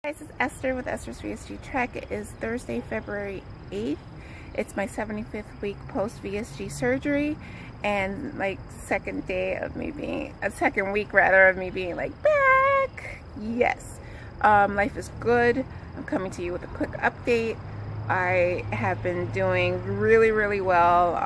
This is Esther with Esther's VSG Trek. It is Thursday, February 8th. It's my 75th week post VSG surgery and like second week of me being like back. Yes. Life is good. I'm coming to you with a quick update. I have been doing really well.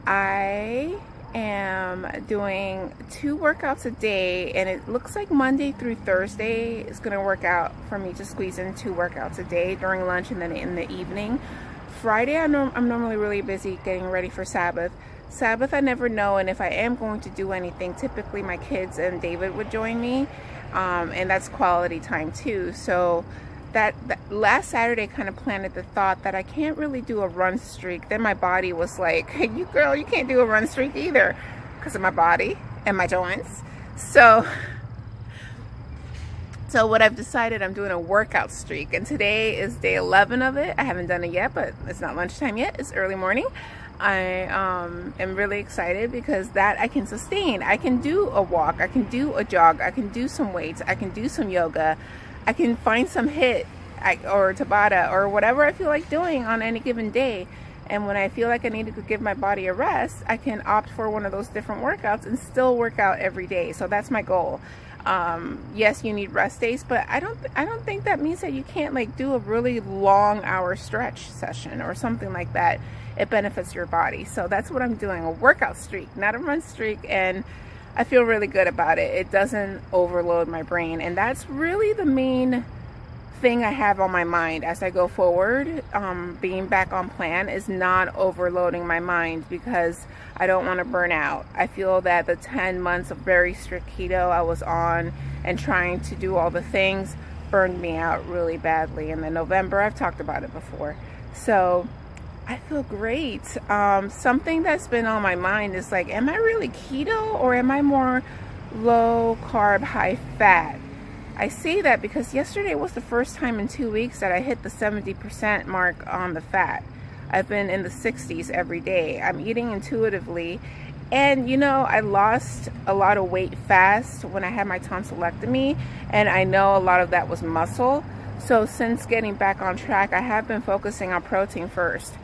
I am doing 2 workouts a day, and it looks like Monday through Thursday is going to work out for me to squeeze in 2 workouts a day during lunch and then in the evening. Friday I'm normally really busy getting ready for Sabbath. I never know, and if I am going to do anything, typically my kids and David would join me, and that's quality time too. So that last Saturday kind of planted the thought that I can't really do a run streak. Then my body was like, hey, you can't do a run streak either because of my body and my joints. So what I've decided, I'm doing a workout streak, and today is day 11 of it. I haven't done it yet, but it's not lunchtime yet. It's early morning. I am really excited because that I can sustain. I can do a walk. I can do a jog. I can do some weights. I can do some yoga. I can find some HIIT or Tabata or whatever I feel like doing on any given day. And when I feel like I need to give my body a rest, I can opt for one of those different workouts and still work out every day. So that's my goal. Yes, you need rest days, but I don't think that means that you can't like do a really long hour stretch session or something like that. It benefits your body. So that's what I'm doing, a workout streak, not a run streak. And I feel really good about it. It doesn't overload my brain, and that's really the main thing I have on my mind as I go forward. Being back on plan is not overloading my mind because I don't want to burn out. I feel that the 10 months of very strict keto I was on and trying to do all the things burned me out really badly. And then November, I've talked about it before. So I feel great. Something that's been on my mind is like, am I really keto or am I more low carb, high fat? I say that because yesterday was the first time in 2 weeks that I hit the 70% mark on the fat. I've been in the 60s every day. I'm eating intuitively. And you know, I lost a lot of weight fast when I had my tonsillectomy, and I know a lot of that was muscle. So since getting back on track, I have been focusing on protein first.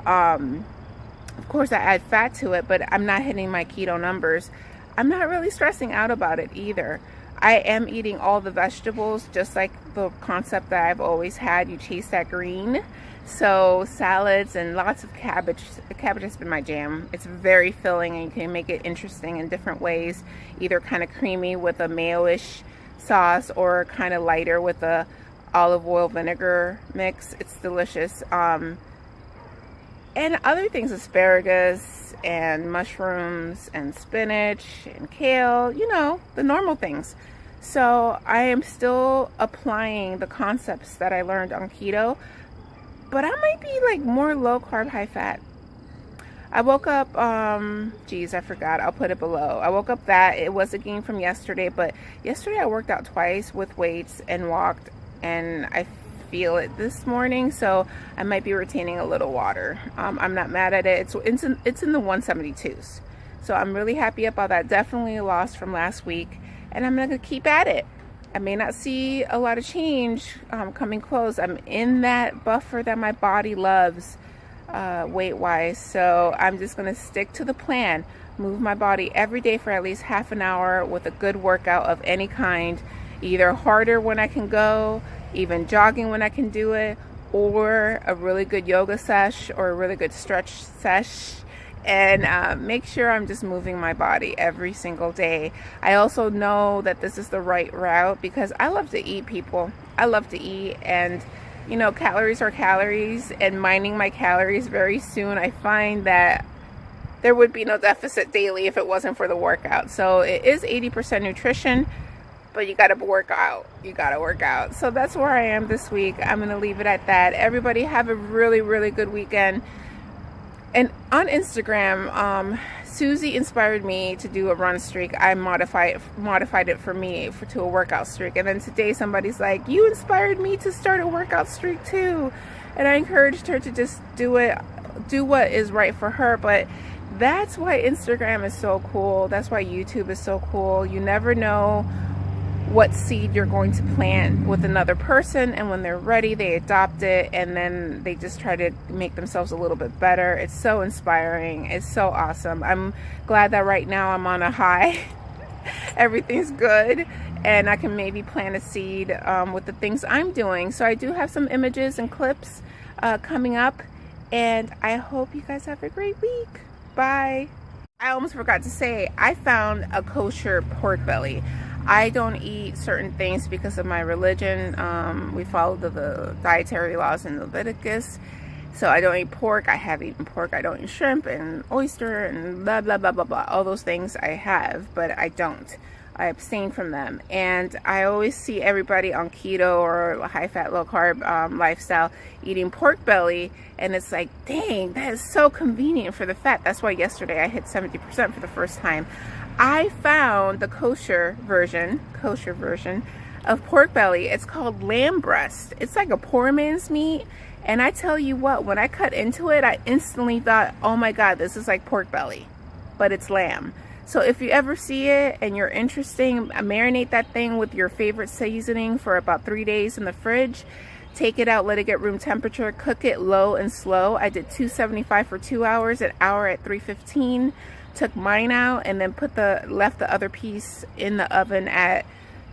Of course I add fat to it, but I'm not hitting my keto numbers. I'm not really stressing out about it either. I am eating all the vegetables, just like the concept that I've always had. You chase that green. So salads and lots of cabbage. Cabbage has been my jam. It's very filling, and you can make it interesting in different ways, either kind of creamy with a mayo-ish sauce or kind of lighter with a olive oil vinegar mix. It's delicious. And other things, asparagus and mushrooms and spinach and kale, you know, the normal things. So I am still applying the concepts that I learned on keto, but I might be like more low carb, high fat. I woke up, I forgot, I'll put it below. I woke up that it was a gain from yesterday, but yesterday I worked out twice with weights and walked, and I feel it this morning, so I might be retaining a little water. I'm not mad at it. It's in the 172s, so I'm really happy about that. Definitely a loss from last week, and I'm gonna keep at it. I may not see a lot of change coming close. I'm in that buffer that my body loves weight wise, so I'm just gonna stick to the plan, move my body every day for at least half an hour with a good workout of any kind, either harder when I can go, even jogging when I can do it, or a really good yoga sesh or a really good stretch sesh, and make sure I'm just moving my body every single day. I also know that this is the right route because I love to eat, people. I love to eat, and you know, calories are calories, and mining my calories very soon, I find that there would be no deficit daily if it wasn't for the workout. So it is 80% nutrition, but you gotta work out. You gotta work out. So that's where I am this week. I'm gonna leave it at that. Everybody have a really good weekend. And on Instagram, Susie inspired me to do a run streak. I modified it for me to a workout streak. And then today somebody's like, you inspired me to start a workout streak too. And I encouraged her to just do what is right for her. But that's why Instagram is so cool. That's why YouTube is so cool. You never know what seed you're going to plant with another person, and when they're ready they adopt it, and then they just try to make themselves a little bit better. It's so inspiring. It's so awesome. I'm glad that right now I'm on a high. Everything's good, and I can maybe plant a seed with the things I'm doing. So I do have some images and clips coming up, and I hope you guys have a great week. Bye. I almost forgot to say, I found a kosher pork belly. I don't eat certain things because of my religion. We follow the dietary laws in Leviticus. So I don't eat pork. I have eaten pork. I don't eat shrimp and oyster and blah, blah, blah, blah, blah. All those things I have, but I don't. I abstain from them. And I always see everybody on keto or high fat, low carb lifestyle eating pork belly. And it's like, dang, that is so convenient for the fat. That's why yesterday I hit 70% for the first time. I found the kosher version of pork belly. It's called lamb breast. It's like a poor man's meat. And I tell you what, when I cut into it, I instantly thought, oh my God, this is like pork belly, but it's lamb. So if you ever see it and you're interested, marinate that thing with your favorite seasoning for about 3 days in the fridge. Take it out, let it get room temperature, cook it low and slow. I did 275 for 2 hours, an hour at 315. Took mine out and then left the other piece in the oven at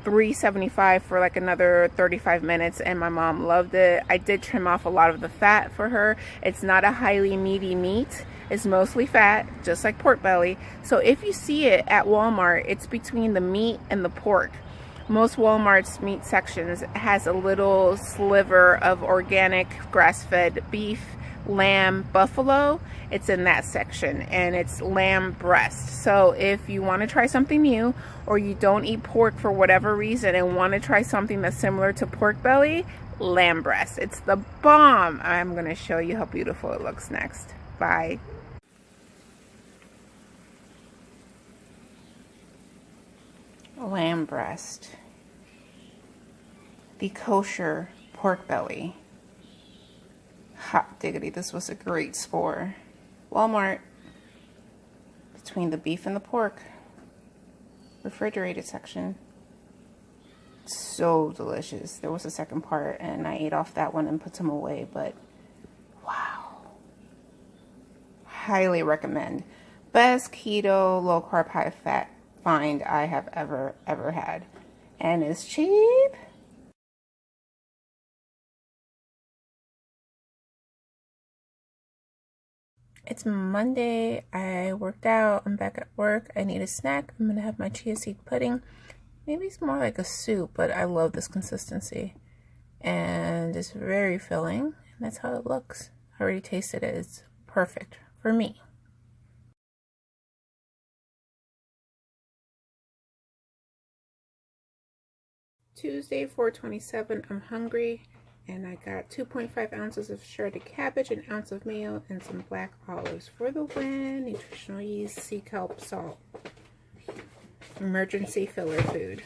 375 for like another 35 minutes, and my mom loved it. I did trim off a lot of the fat for her. It's not a highly meaty meat. It's mostly fat, just like pork belly. So if you see it at Walmart, it's between the meat and the pork. Most Walmart's meat sections has a little sliver of organic grass-fed beef, lamb, buffalo. It's in that section, and it's lamb breast. So if you want to try something new, or you don't eat pork for whatever reason and want to try something that's similar to pork belly, lamb breast. It's the bomb. I'm going to show you how beautiful it looks next. Bye. Lamb breast. The kosher pork belly. Hot diggity, this was a great score. Walmart, between the beef and the pork, refrigerated section. So delicious. There was a second part and I ate off that one and put some away, but wow. Highly recommend. Best keto, low carb, high fat find I have ever had. And it's cheap. It's Monday. I worked out. I'm back at work. I need a snack. I'm gonna have my chia seed pudding. Maybe it's more like a soup, but I love this consistency. And it's very filling. And that's how it looks. I already tasted it. It's perfect for me. Tuesday, 4/27. I'm hungry. And I got 2.5 ounces of shredded cabbage, an ounce of mayo, and some black olives for the win. Nutritional yeast, sea kelp, salt. Emergency filler food.